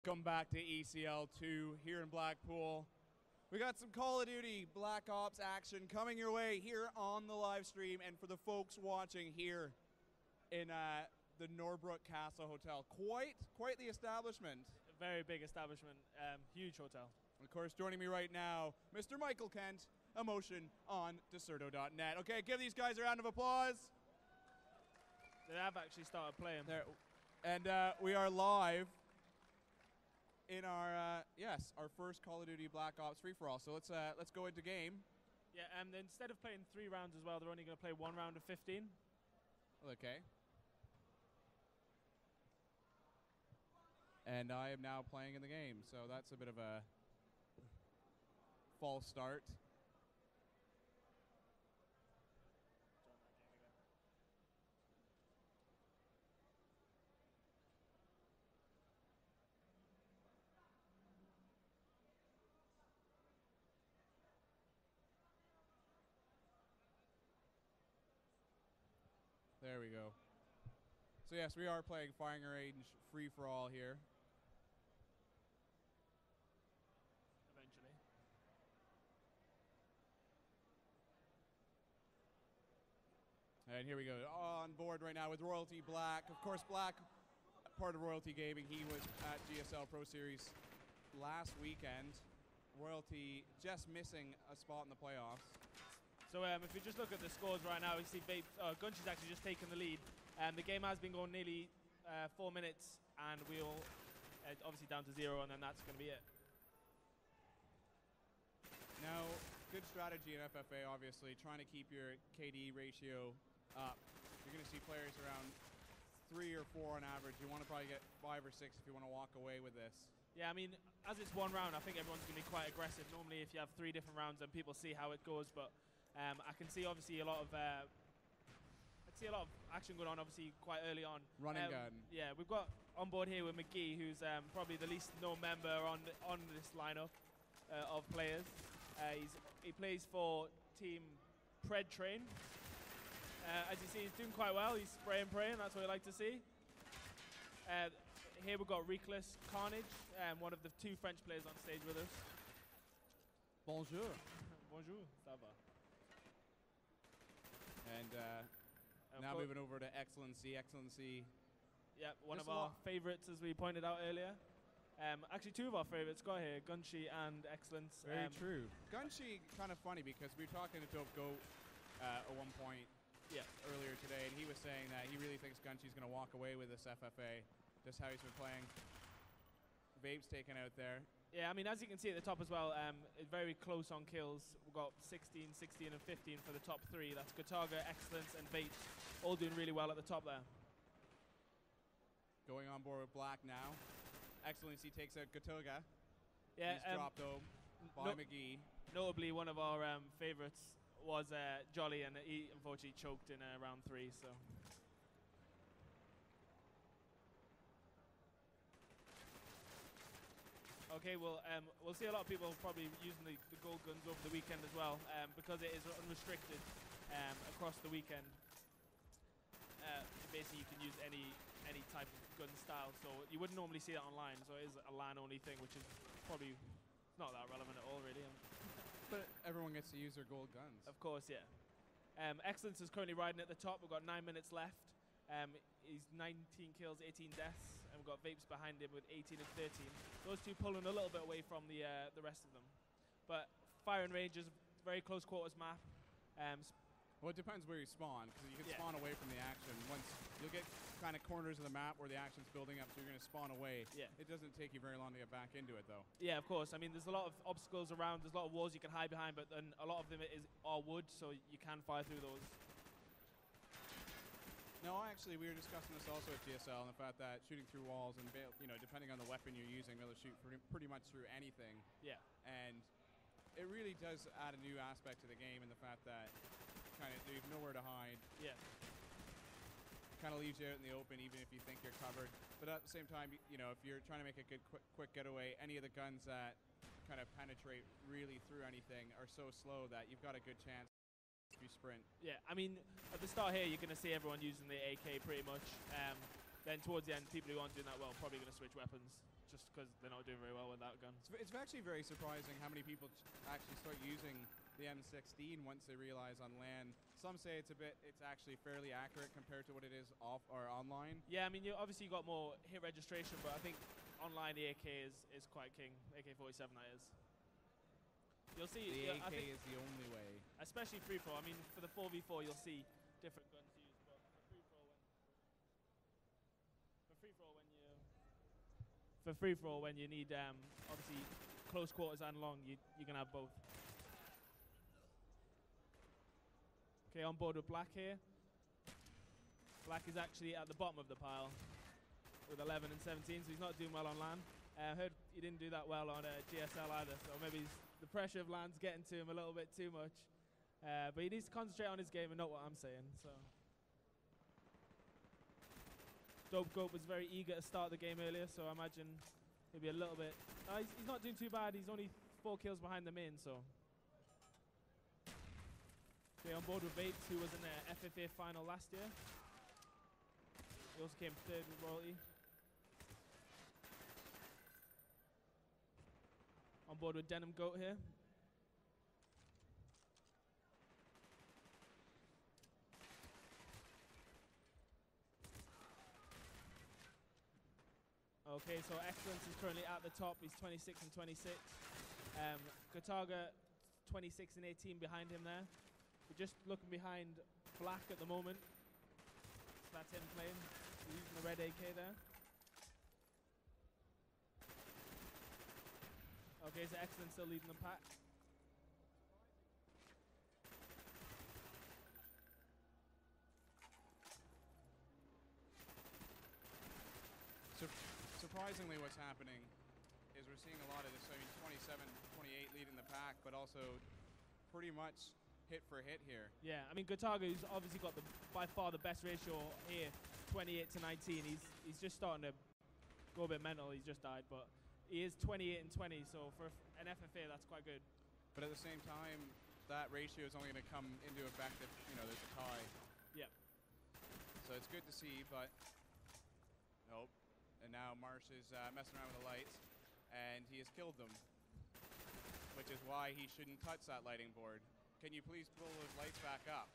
Welcome back to ECL2 here in Blackpool. We got some Call of Duty Black Ops action coming your way here on the live stream, and for the folks watching here in the Norbreck Castle Hotel. Quite the establishment. A very big establishment, huge hotel. Of course, joining me right now, Mr. Michael Kent, Emotion on Deserto.net. Okay, give these guys a round of applause. They have actually started playing. There, and we are live in our our first Call of Duty Black Ops free-for-all. So let's go into game. Yeah, and instead of playing 3 rounds as well, they're only going to play 1 round of 15. Okay. And I am now playing in the game, so that's a bit of a false start. There we go. So yes, we are playing firing range free-for-all here. Eventually. And here we go, on board right now with Royalty Black. Of course, Black, part of Royalty Gaming, he was at GSL Pro Series last weekend. Royalty just missing a spot in the playoffs. So if we just look at the scores right now, we see Gunshy's actually just taken the lead. The game has been going nearly 4 minutes, and we'll obviously down to 0, and then that's going to be it. Now, good strategy in FFA, obviously, trying to keep your KD ratio up. You're going to see players around 3 or 4 on average. You want to probably get 5 or 6 if you want to walk away with this. Yeah, I mean, as it's 1 round, I think everyone's going to be quite aggressive. Normally, if you have 3 different rounds, then people see how it goes, but I can see obviously a lot of action going on, obviously quite early on. Run and gun. Yeah, we've got on board here with McGee, who's probably the least known member on this lineup of players. He plays for Team Pred Train. As you see, he's doing quite well. He's spraying, praying. That's what I like to see. Here we've got Reckless Carnage, one of the 2 French players on stage with us. Bonjour. Bonjour, ça va. And now moving over to Excellency. Excellency. Yeah, one of our favorites, as we pointed out earlier. Actually, 2 of our favorites got here, Gunshy and Excellence. Very true. Gunshy, kind of funny, because we were talking to Dope Goat at one point earlier today, and he was saying that he really thinks Gunshy's going to walk away with this FFA, just how he's been playing. Vape's taken out there. Yeah, I mean, as you can see at the top as well, very close on kills. We've got 16, 16, and 15 for the top 3. That's Gotaga, Excellence, and Vape, all doing really well at the top there. Going on board with Black now. Excellency takes out Gotaga. Yeah, he's dropped home by McGee. Notably, one of our favorites was Jolly, and he unfortunately choked in round 3. So. Okay, well, we'll see a lot of people probably using the gold guns over the weekend as well, because it is unrestricted across the weekend. Basically, you can use any type of gun style, so you wouldn't normally see that online. So it is a LAN-only thing, which is probably not that relevant at all, really. But everyone gets to use their gold guns. Of course, yeah. Excellence is currently riding at the top. We've got 9 minutes left. He's 19 kills, 18 deaths, and we've got Vapes behind him with 18 and 13. Those 2 pulling a little bit away from the rest of them. But firing range is a very close quarters map. Well, it depends where you spawn, because you can spawn away from the action. Once you'll get kind of corners of the map where the action's building up, so you're going to spawn away. Yeah. It doesn't take you very long to get back into it, though. Yeah, of course. I mean, there's a lot of obstacles around. There's a lot of walls you can hide behind, but then a lot of them are wood, so you can fire through those. No, actually, we were discussing this also at GSL, and the fact that shooting through walls and, depending on the weapon you're using, be able to shoot pretty much through anything. Yeah. And it really does add a new aspect to the game, in the fact that kind of there's nowhere to hide. Yeah. Kind of leaves you out in the open, even if you think you're covered. But at the same time, if you're trying to make a good quick getaway, any of the guns that kind of penetrate really through anything are so slow that you've got a good chance if you sprint. Yeah, I mean, at the start here, you're going to see everyone using the AK pretty much. Then towards the end, people who aren't doing that well probably going to switch weapons. just because they're not doing very well with that gun. It's actually very surprising how many people actually start using the M16 once they realize on LAN. Some say it's actually fairly accurate compared to what it is off or online. Yeah, I mean, obviously you got more hit registration, but I think online the AK is quite king. AK-47 that is. You'll see. The I AK think is the only way. especially free for all. I mean, for the 4v4 you'll see different guns used, but for free for all when you need obviously close quarters and long, you can have both. Okay, on board with Black here. Black is actually at the bottom of the pile with 11 and 17, so he's not doing well on LAN. I heard he didn't do that well on GSL either, so maybe the pressure of LAN's getting to him a little bit too much. But he needs to concentrate on his game and not what I'm saying. So, Dope Goat was very eager to start the game earlier, so I imagine he'll be a little bit. He's not doing too bad. He's only 4 kills behind the main, so. Okay, on board with Vapes, who was in the FFA final last year. He also came 3rd with Royalty. On board with Denim Goat here. Okay, so Excellence is currently at the top. He's 26 and 26. Kataga, 26 and 18 behind him there. We're just looking behind Black at the moment. So that's him playing. He's using the red AK there. Okay, so Excellence still leading the pack. Surprisingly, what's happening is we're seeing a lot of this. I mean, 27, 28 leading the pack, but also pretty much hit for hit here. Yeah, I mean, Gotago's obviously got by far the best ratio here, 28 to 19. He's just starting to go a bit mental. He's just died, but he is 28 and 20, so for an FFA, that's quite good. But at the same time, that ratio is only going to come into effect if, there's a tie. Yep. So it's good to see, but nope. And now Marsh is messing around with the lights, and he has killed them, which is why he shouldn't touch that lighting board. Can you please pull those lights back up?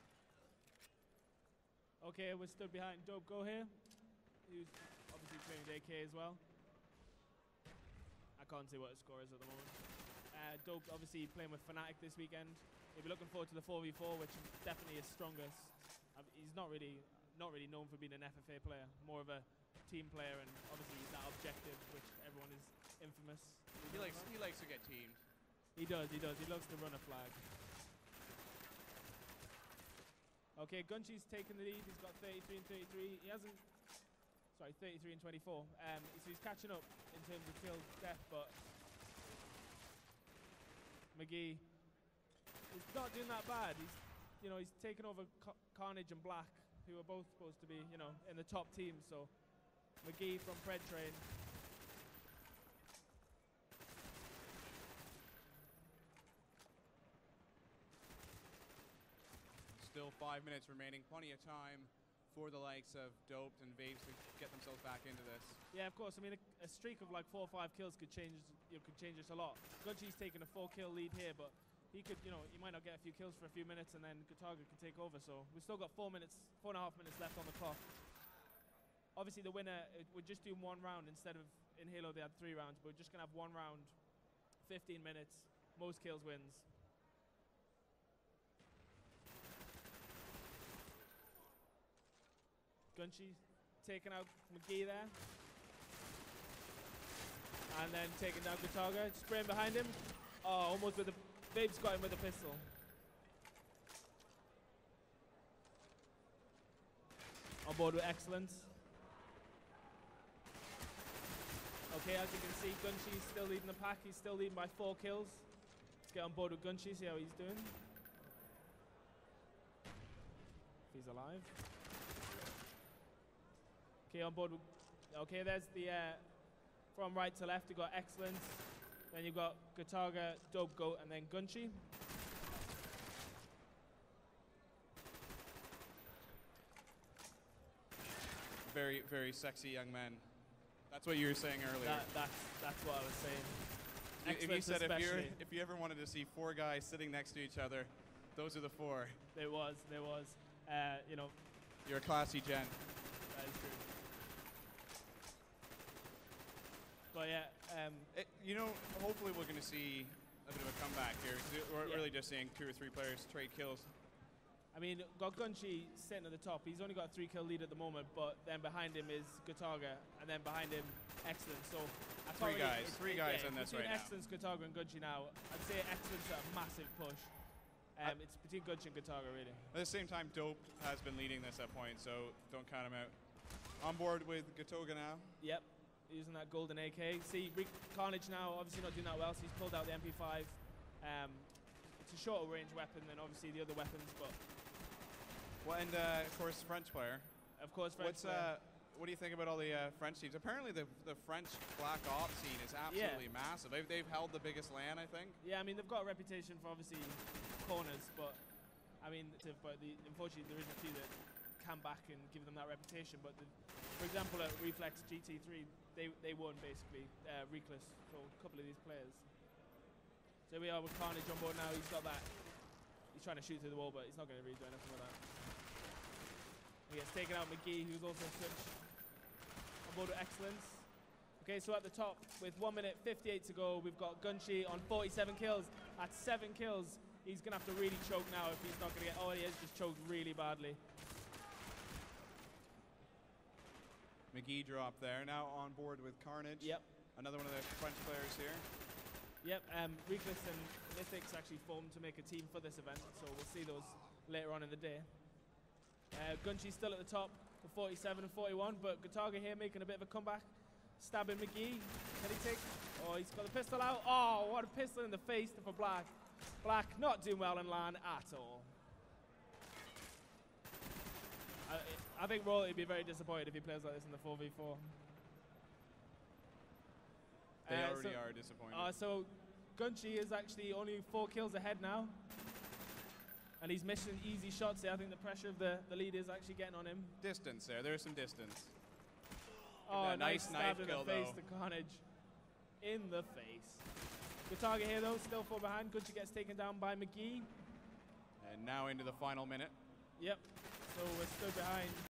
Okay, we're stood behind Dope Go here, who's obviously playing with AK as well. I can't see what his score is at the moment. Dope obviously playing with Fnatic this weekend. He'll be looking forward to the 4v4, which is definitely his strongest. He's not really known for being an FFA player, more of a team player, and obviously that objective, which everyone is infamous. He likes to get teamed. He does. He loves to run a flag. Okay, Gunchi's taking the lead. He's got 33 and 33. He hasn't. Sorry, 33 and 24. So he's catching up in terms of kill death, but McGee is not doing that bad. He's taken over Carnage and Black, who are both supposed to be, in the top team. So McGee from Pred Train. Still 5 minutes remaining. Plenty of time for the likes of Doped and Vapes to get themselves back into this. Yeah, of course. I mean, a streak of like 4 or 5 kills could change this a lot. Gunchi's taking a 4-kill lead here, but he could, he might not get a few kills for a few minutes, and then Gotaga can take over. So we've still got 4.5 minutes left on the clock. Obviously, the winner, we're just doing 1 round instead of in Halo they had 3 rounds. But we're just gonna have 1 round, 15 minutes, most kills wins. Gunchi taking out McGee there, and then taking down Gotaga, spraying behind him. Oh, almost with the Babe's got him with a pistol. On board with Excellence. Okay, as you can see, Gunchi's still leading the pack. He's still leading by 4 kills. Let's get on board with Gunchi, see how he's doing. If he's alive. Okay, on board with... Okay, there's the... from right to left, you've got Excellence. Then you've got Gotaga, Dope Goat, and then Gunchi. Very, very sexy young men. That's what you were saying earlier. That's what I was saying. If you said especially. if you ever wanted to see 4 guys sitting next to each other, those are the 4. There was. You know. You're a classy gent. That is true. But yeah. You know, hopefully we're going to see a bit of a comeback here. We're really just seeing 2 or 3 players trade kills. I mean, got Gunchi sitting at the top. He's only got a 3-kill lead at the moment, but then behind him is Gataga, and then behind him, Excellence. So I 3 guys in this right now. Excellence, Gataga, and Gunchi now. I'd say Excellence at a massive push. It's between Gunchi and Gataga, really. At the same time, Dope has been leading this at points, so don't count him out. On board with Gatoga now. Yep, using that golden AK. See, Carnage now, obviously not doing that well, so he's pulled out the MP5. It's a shorter range weapon than obviously the other weapons, but... Well, and of course, French player. Of course, French player. What do you think about all the French teams? Apparently, the French Black Ops scene is absolutely massive. They've held the biggest LAN, I think. Yeah, I mean, they've got a reputation for obviously corners, but I mean, unfortunately, there isn't a few that can back and give them that reputation. But for example, at Reflex GT3, they won basically Reckless for a couple of these players. So we are with Carnage on board now. He's got that. He's trying to shoot through the wall, but he's not going to really do anything with that. He gets taken out McGee, who's also switched on board with Excellence. Okay, so at the top, with 1 minute 58 to go, we've got Gunchi on 47 kills. At 7 kills, he's going to have to really choke now if he's not going to get... Oh, he has just choked really badly. McGee dropped there. Now on board with Carnage. Yep. Another one of the French players here. Yep, Reckless and Mythics actually formed to make a team for this event, so we'll see those later on in the day. Gunchi's still at the top with 47 and 41, but Gataga here making a bit of a comeback. Stabbing McGee. Can he take... Oh, he's got the pistol out. Oh, what a pistol in the face for Black. Black not doing well in LAN at all. I think Royalty would be very disappointed if he plays like this in the 4v4. They already are disappointed. So Gunchi is actually only 4 kills ahead now. And he's missing easy shots there. I think the pressure of the lead is actually getting on him. Distance there. There's some distance. Oh, nice knife kill, in the face to Carnage. In the face. Good target here, though. Still 4 behind. Gunchi gets taken down by McGee. And now into the final minute. Yep. So we're still behind.